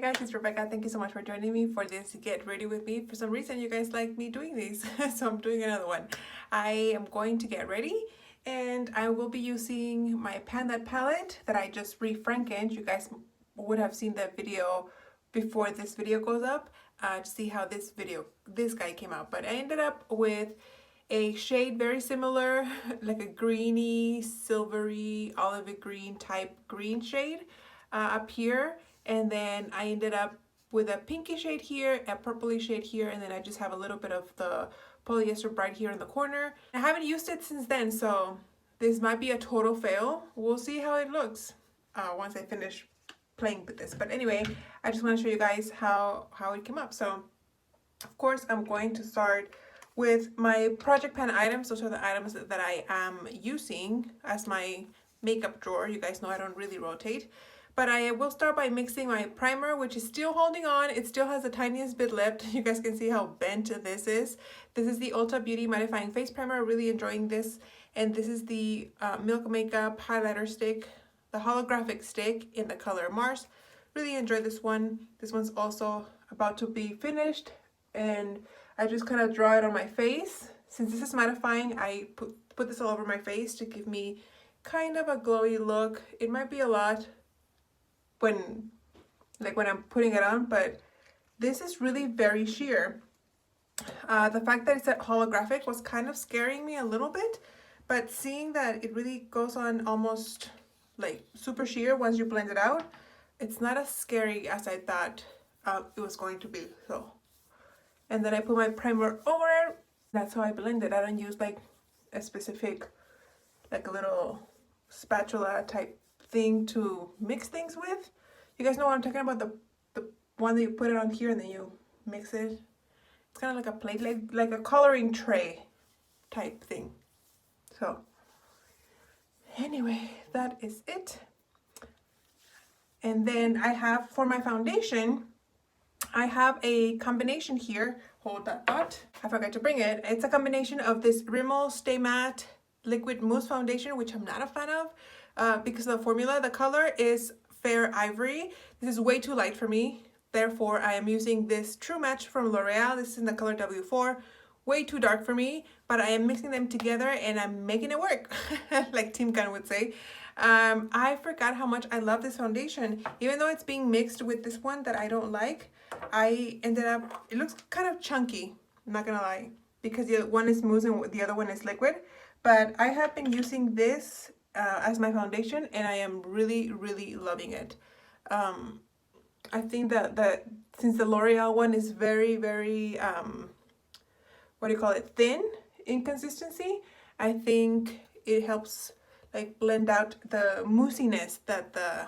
guys, it's Rebecca. Thank you so much for joining me for this Get Ready With Me. For some reason, you guys like me doing these, so I'm doing another one. I am going to get ready and I will be using my Pan That palette that I just refrankened. You guys would have seen that video before this video goes up to see how this guy came out. But I ended up with a shade very similar, like a greeny, silvery, olive green type green shade up here. And then I ended up with a pinky shade here, a purpley shade here, and then I just have a little bit of the polyester bright here in the corner. I haven't used it since then, so this might be a total fail. We'll see how it looks once I finish playing with this. But anyway, I just want to show you guys how it came up. So of course I'm going to start with my project pan items. Those are the items that I am using as my makeup drawer. You guys know I don't really rotate. But I will start by mixing my primer, which is still holding on. It still has the tiniest bit left. You guys can see how bent this is. This is the Ulta Beauty Mattifying Face Primer. Really enjoying this. And this is the Milk Makeup highlighter stick, the holographic stick in the color Mars. Really enjoy this one. This one's also about to be finished. And I just kind of draw it on my face. Since this is mattifying, I put this all over my face to give me kind of a glowy look. It might be a lot when I'm putting it on, but this is really very sheer. The fact that it's a holographic was kind of scaring me a little bit, but seeing that it really goes on almost like super sheer once you blend it out, it's not as scary as I thought it was going to be. So, and then I put my primer over it. That's how I blend it. I don't use like a specific, like a little spatula type thing to mix things with. You guys know what I'm talking about, the one that you put it on here and then you mix it. It's kind of like a plate, like a coloring tray type thing. So anyway, that is it. And then I have, for my foundation, I have a combination here. Hold that thought, I forgot to bring it. It's a combination of this Rimmel Stay Matte Liquid Mousse Foundation, which I'm not a fan of because of the formula. The color is Fair Ivory. This is way too light for me. Therefore, I am using this True Match from L'Oreal. This is in the color W4. Way too dark for me, but I am mixing them together and I'm making it work, like Tim Gunn would say. I forgot how much I love this foundation. Even though it's being mixed with this one that I don't like, I ended up, it looks kind of chunky, I'm not gonna lie, because the one is mousse and the other one is liquid. But I have been using this as my foundation and I am really, really loving it. I think that since the L'Oreal one is very, very, what do you call it, thin in consistency, I think it helps like blend out the moussiness that the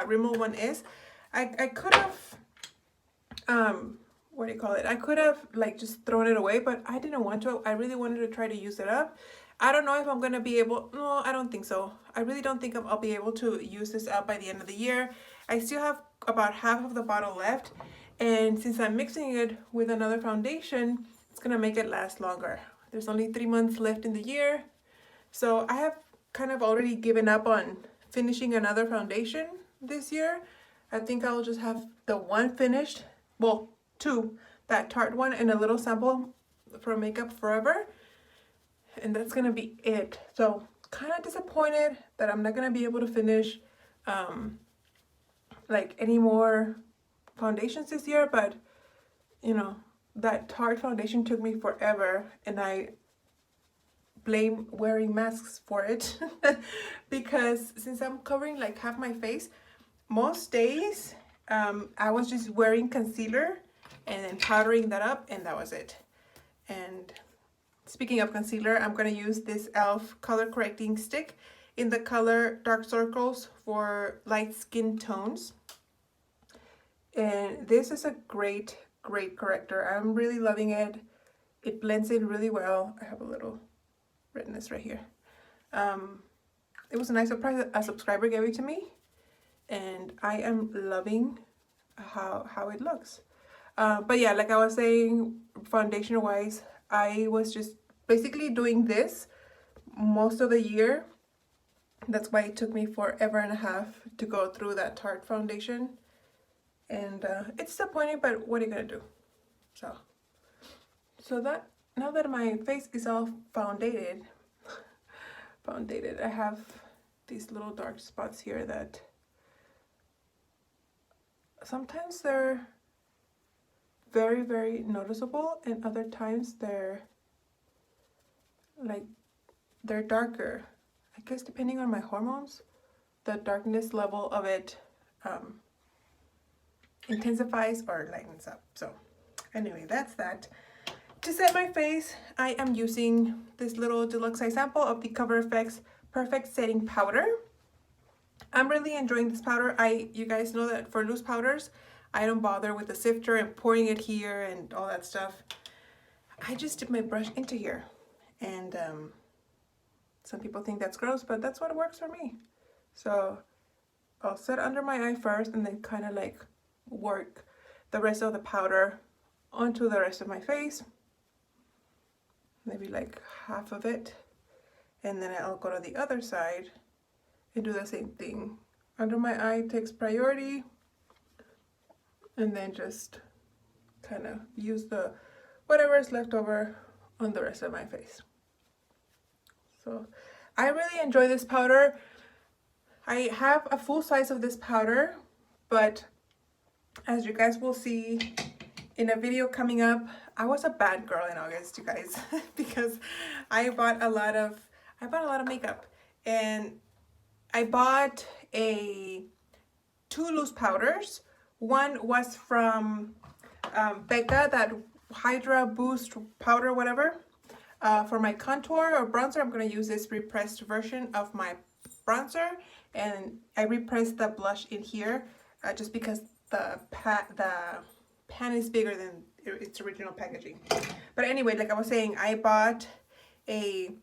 Rimmel one is. I could have, what do you call it? I could have like just thrown it away, but I didn't want to. I really wanted to try to use it up. I don't know if I'm going to be able, no, I don't think so. I really don't think I'll be able to use this up by the end of the year. I still have about half of the bottle left. And since I'm mixing it with another foundation, it's going to make it last longer. There's only 3 months left in the year. So I have kind of already given up on finishing another foundation this year. I think I'll just have the one finished, well, two, that Tarte one and a little sample from Makeup Forever. And that's gonna be it. So kind of disappointed that I'm not gonna be able to finish like any more foundations this year, but you know, that Tarte foundation took me forever and I blame wearing masks for it because since I'm covering like half my face, most days I was just wearing concealer and then powdering that up and that was it. And speaking of concealer, I'm going to use this e.l.f. color correcting stick in the color Dark Circles for light skin tones. And this is a great, great corrector. I'm really loving it. It blends in really well. I have a little redness right here. It was a nice surprise. A subscriber gave it to me. And I am loving how it looks. But yeah, like I was saying, foundation wise, I was just basically doing this most of the year. That's why it took me forever and a half to go through that Tarte foundation. And it's disappointing, but what are you gonna do? So that, now that my face is all foundated, I have these little dark spots here that sometimes they're very, very noticeable, and other times they're darker. I guess depending on my hormones, the darkness level of it intensifies or lightens up. So anyway, that's that. To set my face, I am using this little deluxe size sample of the Cover FX Perfect Setting Powder. I'm really enjoying this powder. You guys know that for loose powders, I don't bother with the sifter and pouring it here and all that stuff. I just dip my brush into here. And some people think that's gross, but that's what works for me. So I'll set under my eye first and then kind of like work the rest of the powder onto the rest of my face. Maybe like half of it. And then I'll go to the other side and do the same thing. Under my eye takes priority, and then just kind of use the whatever is left over on the rest of my face. So I really enjoy this powder. I have a full size of this powder, but as you guys will see in a video coming up, I was a bad girl in August, you guys, because I bought a lot of makeup, and I bought two loose powders. One was from Becca, that Hydra Boost powder, whatever. For my contour or bronzer, I'm going to use this repressed version of my bronzer, and I repressed the blush in here just because the pan is bigger than its original packaging. But anyway, like I was saying, I bought the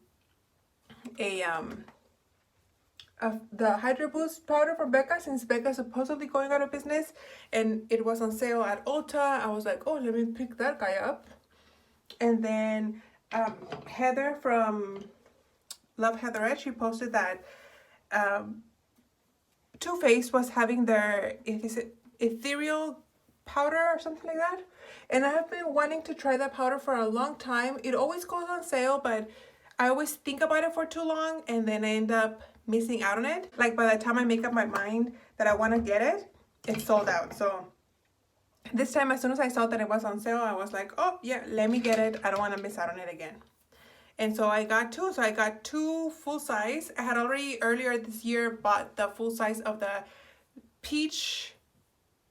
Hydra Boost powder from Becca, since Becca's supposedly going out of business and it was on sale at Ulta. I was like, oh, let me pick that guy up. And then Heather from Love Heatherette, she posted that Too Faced was having their ethereal powder or something like that, and I have been wanting to try that powder for a long time. It always goes on sale, but I always think about it for too long and then I end up missing out on it. Like by the time I make up my mind that I want to get it, it's sold out. So this time, as soon as I saw that it was on sale, I was like, oh yeah, let me get it. I don't want to miss out on it again. And so I got two. So I got two full size. I had already earlier this year bought the full size of the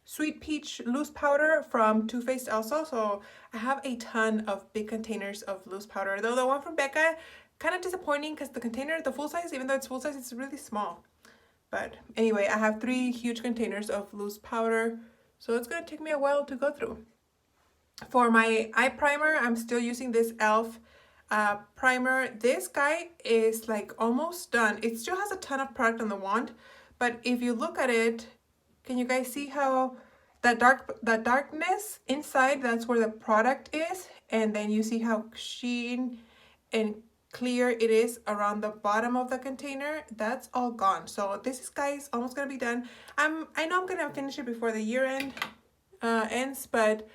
Sweet Peach loose powder from Too Faced also. So I have a ton of big containers of loose powder. Though the one from Becca, kind of disappointing because the container, the full size, even though it's full size, it's really small. But anyway, I have 3 huge containers of loose powder. So it's going to take me a while to go through. For my eye primer, I'm still using this e.l.f. Primer. This guy is like almost done. It still has a ton of product on the wand, but if you look at it, can you guys see how that darkness inside, that's where the product is, and then you see how sheen and clear it is around the bottom of the container? That's all gone. So this is, guys, almost gonna be done. I know I'm gonna finish it before the year ends, but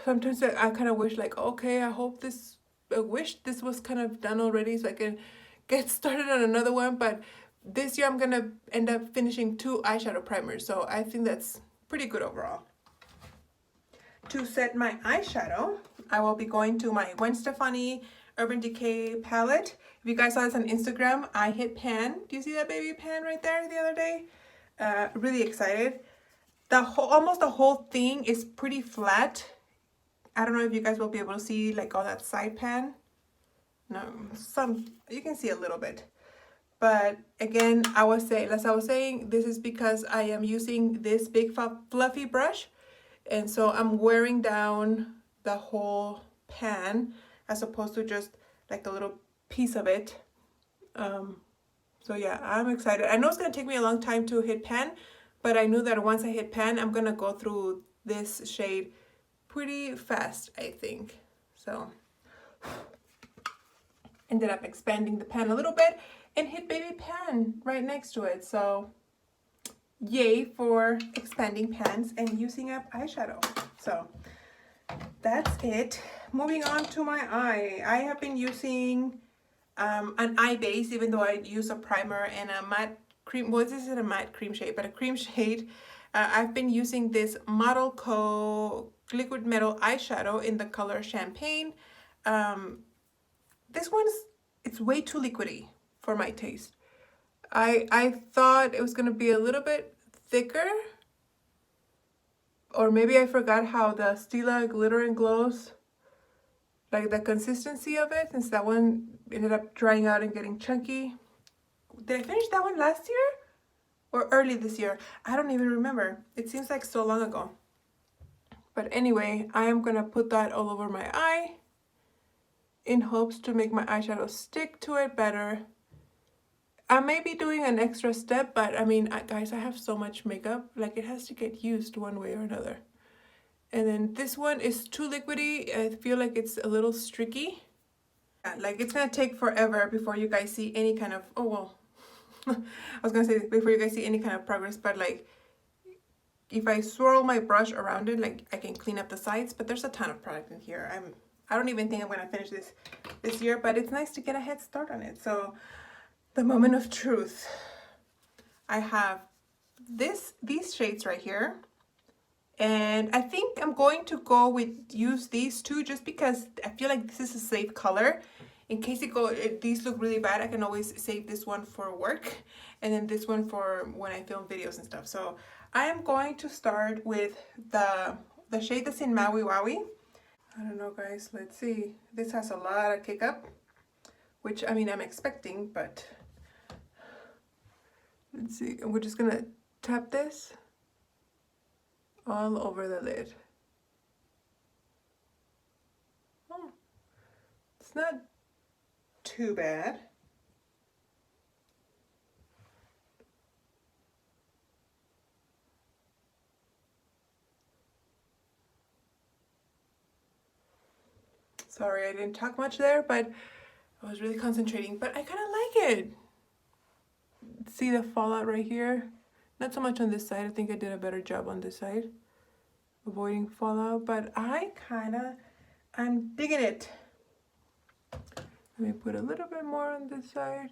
sometimes I kind of wish, like, okay, I wish this was kind of done already so I can get started on another one. But this year I'm gonna end up finishing 2 eyeshadow primers, so I think that's pretty good overall. To set my eyeshadow, I will be going to my Gwen Stefani Urban Decay palette. If you guys saw this on Instagram, I hit pan. Do you see that baby pan right there the other day? Really excited. Almost the whole thing is pretty flat. I don't know if you guys will be able to see like all that side pan. No, you can see a little bit. But again, as I was saying, this is because I am using this big fluffy brush, and so I'm wearing down the whole pan as opposed to just like a little piece of it. So yeah, I'm excited. I know it's gonna take me a long time to hit pan, but I knew that once I hit pan, I'm gonna go through this shade pretty fast, I think. So ended up expanding the pan a little bit and hit baby pan right next to it. So yay for expanding pans and using up eyeshadow. So that's it. Moving on to my eye. I have been using an eye base, even though I use a primer and a matte cream. Well, this isn't a matte cream shade, but a cream shade. I've been using this Model Co liquid metal eyeshadow in the color Champagne. This one's, it's way too liquidy for my taste. I thought it was gonna be a little bit thicker, or maybe I forgot how the Stila Glitter and Glows, like the consistency of it, since that one ended up drying out and getting chunky. Did I finish that one last year or early this year? I don't even remember. It seems like so long ago. But anyway, I am gonna put that all over my eye in hopes to make my eyeshadow stick to it better. I may be doing an extra step, but I mean, guys, I have so much makeup, like it has to get used one way or another. And then this one is too liquidy. I feel like it's a little streaky. Yeah, like it's gonna take forever before you guys see any kind of, oh well, I was gonna say before you guys see any kind of progress, but like if I swirl my brush around it, like I can clean up the sides, but there's a ton of product in here. I don't even think I'm gonna finish this year, but it's nice to get a head start on it. So the moment of truth. I have these shades right here. And I think I'm going to go with use these two just because I feel like this is a safe color. In case these look really bad, I can always save this one for work and then this one for when I film videos and stuff. So I am going to start with the shade that's in Maui Wowie. I don't know, guys, let's see. This has a lot of kick up, which I mean I'm expecting, but let's see. We're just gonna tap this all over the lid. Oh, it's not too bad. Sorry, I didn't talk much there, but I was really concentrating, but I kind of like it. See the fallout right here? Not so much on this side. I think I did a better job on this side, avoiding fallout, but I'm digging it. Let me put a little bit more on this side.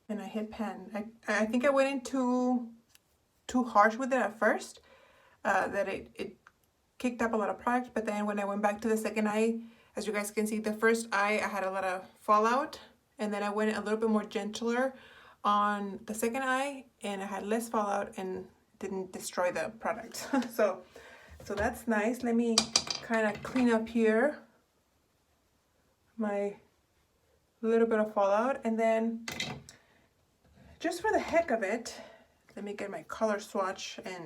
And I hit pan. I think I went in too harsh with it at first, that it kicked up a lot of product, but then when I went back to the second eye, as you guys can see, the first eye I had a lot of fallout, and then I went a little bit more gentler on the second eye and I had less fallout and didn't destroy the product. so that's nice. Let me kind of clean up here my little bit of fallout, and then just for the heck of it, let me get my color swatch and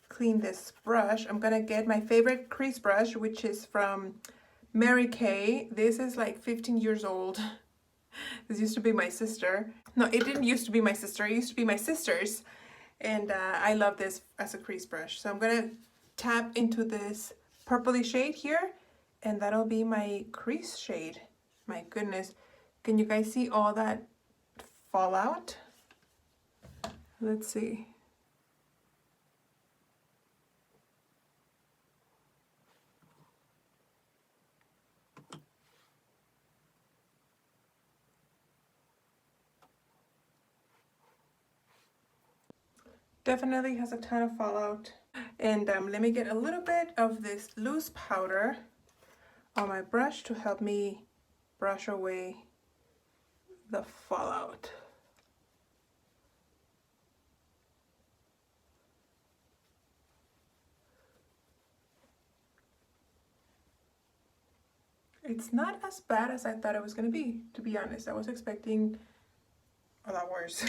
clean this brush. I'm gonna get my favorite crease brush, which is from Mary Kay. This is like 15 years old. This used to be my sister. No, it didn't used to be my sister. It used to be my sister's. And I love this as a crease brush. So I'm gonna tap into this purpley shade here, and that'll be my crease shade. My goodness. Can you guys see all that fallout? Let's see. Definitely has a ton of fallout. And let me get a little bit of this loose powder on my brush to help me brush away the fallout. It's not as bad as I thought it was going to be honest. I was expecting a lot worse.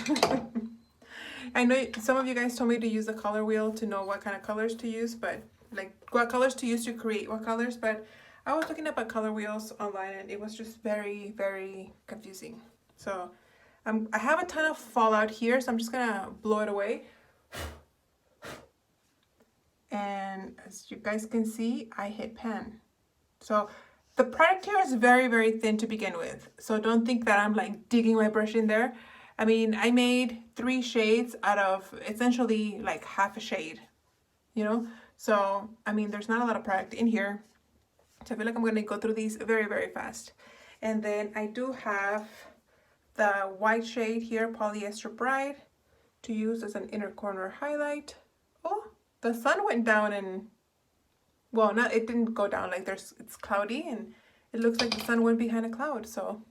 I know some of you guys told me to use the color wheel to know what kind of colors to use, but like what colors to use to create what colors, but I was looking up at color wheels online and it was just very, very confusing. So I have a ton of fallout here, so I'm just gonna blow it away. And as you guys can see, I hit pan. So the product here is very, very thin to begin with. So don't think that I'm like digging my brush in there. I mean, I made 3 shades out of essentially like half a shade, you know? So, I mean, there's not a lot of product in here. So I feel like I'm gonna go through these very, very fast. And then I do have the white shade here, Polyester Bright, to use as an inner corner highlight. Oh, the sun went down and, well, not, it didn't go down, like it's cloudy and it looks like the sun went behind a cloud, so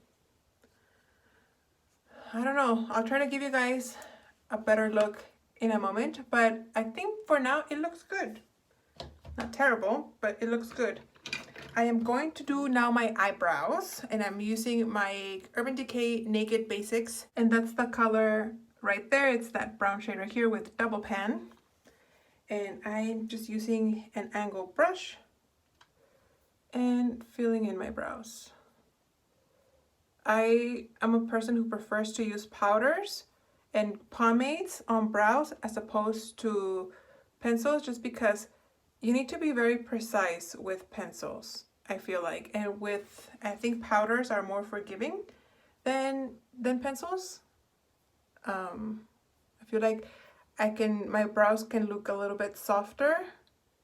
I don't know. I'll try to give you guys a better look in a moment, but I think for now it looks good. Not terrible, but it looks good. I am going to do now my eyebrows, and I'm using my Urban Decay Naked Basics, and that's the color right there. It's that brown shade right here with double pan, and I'm just using an angled brush and filling in my brows. I am a person who prefers to use powders and pomades on brows as opposed to pencils, just because you need to be very precise with pencils, I feel like. And I think powders are more forgiving than pencils. I feel like my brows can look a little bit softer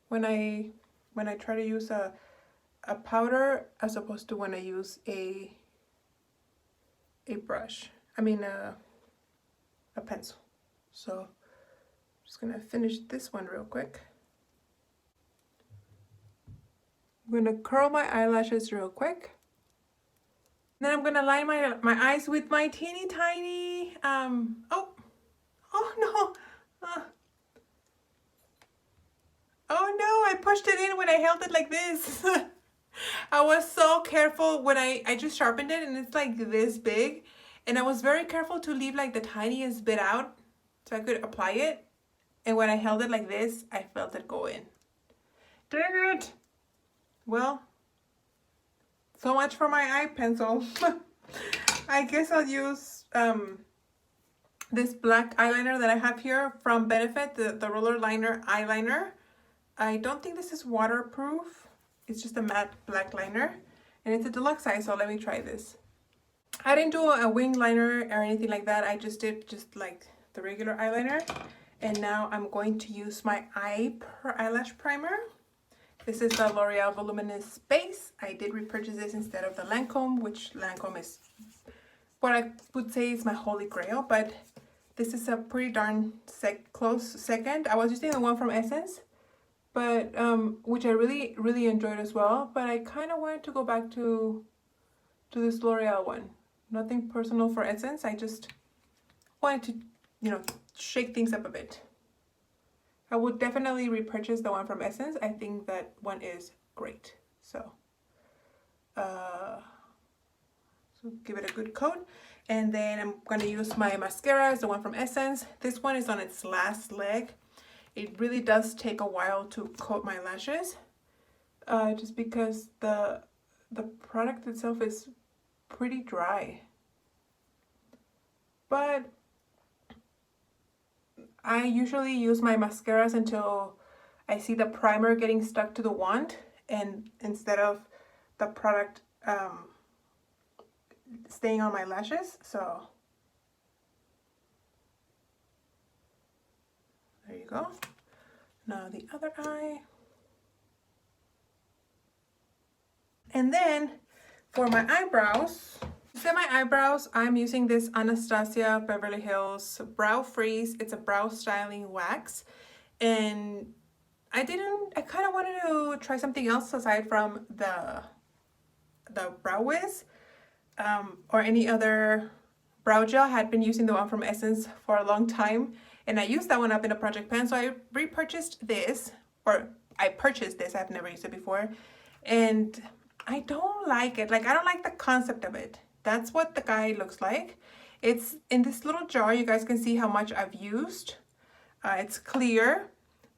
when I try to use a powder as opposed to when I use a brush. I mean a pencil. So I'm just gonna finish this one real quick. I'm gonna curl my eyelashes real quick. Then I'm gonna line my eyes with my teeny tiny oh no. Oh no, I pushed it in when I held it like this. I was so careful when I just sharpened it, and it's like this big, and I was very careful to leave like the tiniest bit out so I could apply it, and when I held it like this, I felt it go in. Dang it! Well, so much for my eye pencil. I guess I'll use this black eyeliner that I have here from Benefit, the roller liner eyeliner. I don't think this is waterproof. It's just a matte black liner, and it's a deluxe size, so let me try this. I didn't do a wing liner or anything like that. I just did just like the regular eyeliner. And now I'm going to use my eyelash primer. This is the L'Oreal Voluminous Base. I did repurchase this instead of the Lancome, which Lancome is what I would say is my holy grail, but this is a pretty darn close second. I was using the one from Essence, but which I really enjoyed as well, but I kind of wanted to go back to this L'Oreal one. Nothing personal for Essence, I just wanted to, you know, shake things up a bit. I would definitely repurchase the one from Essence. I think that one is great. So give it a good coat, and then I'm going to use my mascara, it's the one from Essence. This one is on its last leg. It really does take a while to coat my lashes, just because the product itself is pretty dry. But I usually use my mascaras until I see the primer getting stuck to the wand, and instead of the product staying on my lashes. So there you go. Now the other eye. And then for my eyebrows, to set my eyebrows, I'm using this Anastasia Beverly Hills Brow Freeze. It's a brow styling wax. And I kind of wanted to try something else aside from the Brow Wiz or any other brow gel. I had been using the one from Essence for a long time, and I used that one up in a project pan. So I repurchased this, or I purchased this. I've never used it before, and I don't like it. Like, I don't like the concept of it. That's what the guy looks like. It's in this little jar. You guys can see how much I've used. It's clear,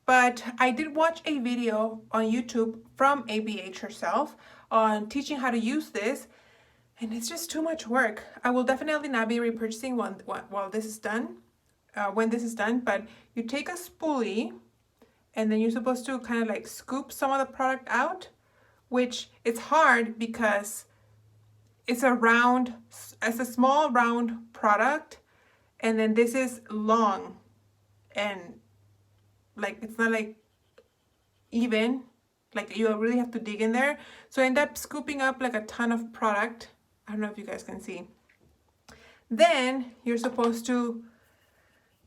but I did watch a video on YouTube from ABH herself on teaching how to use this, and it's just too much work. I will definitely not be repurchasing one while this is done, when this is done, but you take a spoolie, and then you're supposed to kind of like scoop some of the product out, which it's hard because it's a small round product, And then this is long and like it's not like even, like you really have to dig in there. So I end up scooping up like a ton of product. I don't know if you guys can see. Then you're supposed to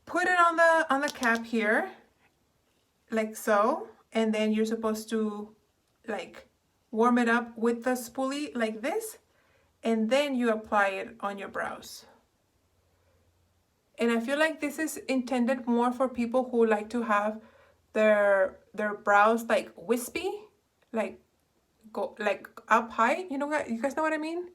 put it on the cap here, like so, and then you're supposed to like warm it up with the spoolie like this, and then you apply it on your brows. And I feel like this is intended more for people who like to have their brows like wispy, like go like up high. You know what? You guys know what I mean?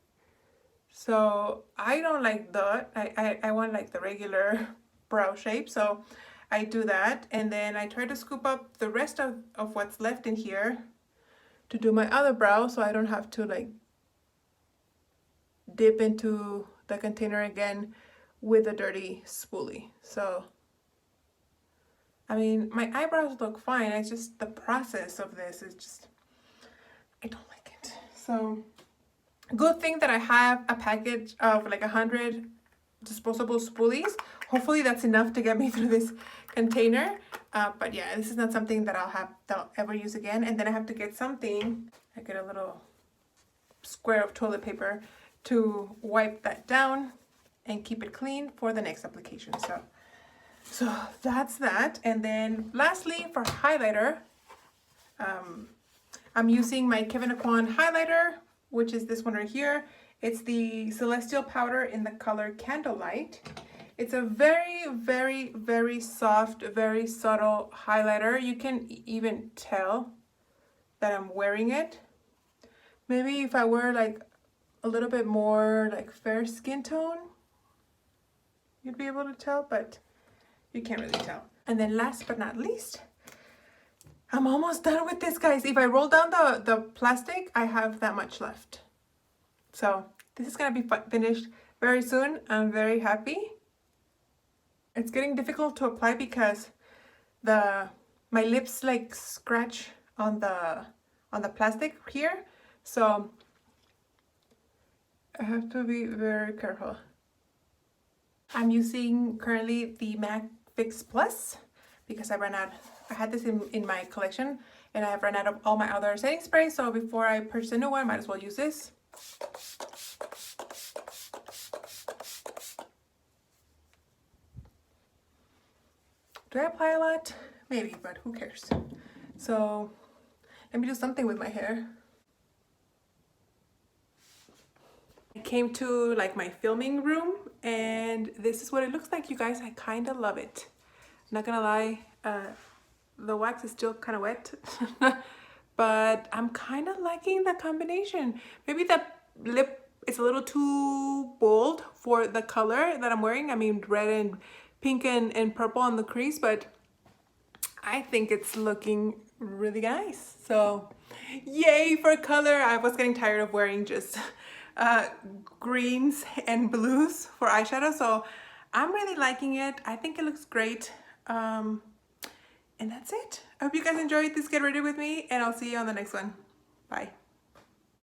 So I don't like that. I want like the regular brow shape. So I do that, and then I try to scoop up the rest of what's left in here to do my other brow, so I don't have to like dip into the container again with a dirty spoolie. So I mean, my eyebrows look fine. It's just the process of this is just, I don't like it. So good thing that I have a package of like 100 disposable spoolies. Hopefully that's enough to get me through this container. But yeah, this is not something that I'll ever use again. And then I have to get something. I get a little square of toilet paper to wipe that down and keep it clean for the next application. So that's that. And then lastly, for highlighter, I'm using my Kevyn Aucoin highlighter, which is this one right here. It's the Celestial Powder in the color Candlelight. It's a very, very, very soft, very subtle highlighter. You can even tell that I'm wearing it. Maybe if I wear like a little bit more like fair skin tone, you'd be able to tell, but you can't really tell. And then last but not least, I'm almost done with this, guys. If I roll down the plastic, I have that much left. So this is gonna be finished very soon. I'm very happy. It's getting difficult to apply because my lips like scratch on the plastic here. So I have to be very careful. I'm using currently the MAC Fix Plus because I ran out. I had this in my collection and I have run out of all my other setting sprays. So before I purchase a new one, I might as well use this. Do I apply a lot? Maybe, but who cares? So let me do something with my hair. I came to like my filming room and this is what it looks like, you guys. I kind of love it. Not gonna lie, the wax is still kind of wet, but I'm kind of liking the combination. Maybe the lip is a little too bold for the color that I'm wearing. I mean, red and pink and purple on the crease, but I think it's looking really nice. So yay for color. I was getting tired of wearing just greens and blues for eyeshadow, so I'm really liking it. I think it looks great. And that's it. I hope you guys enjoyed this Get Ready With Me, and I'll see you on the next one. Bye.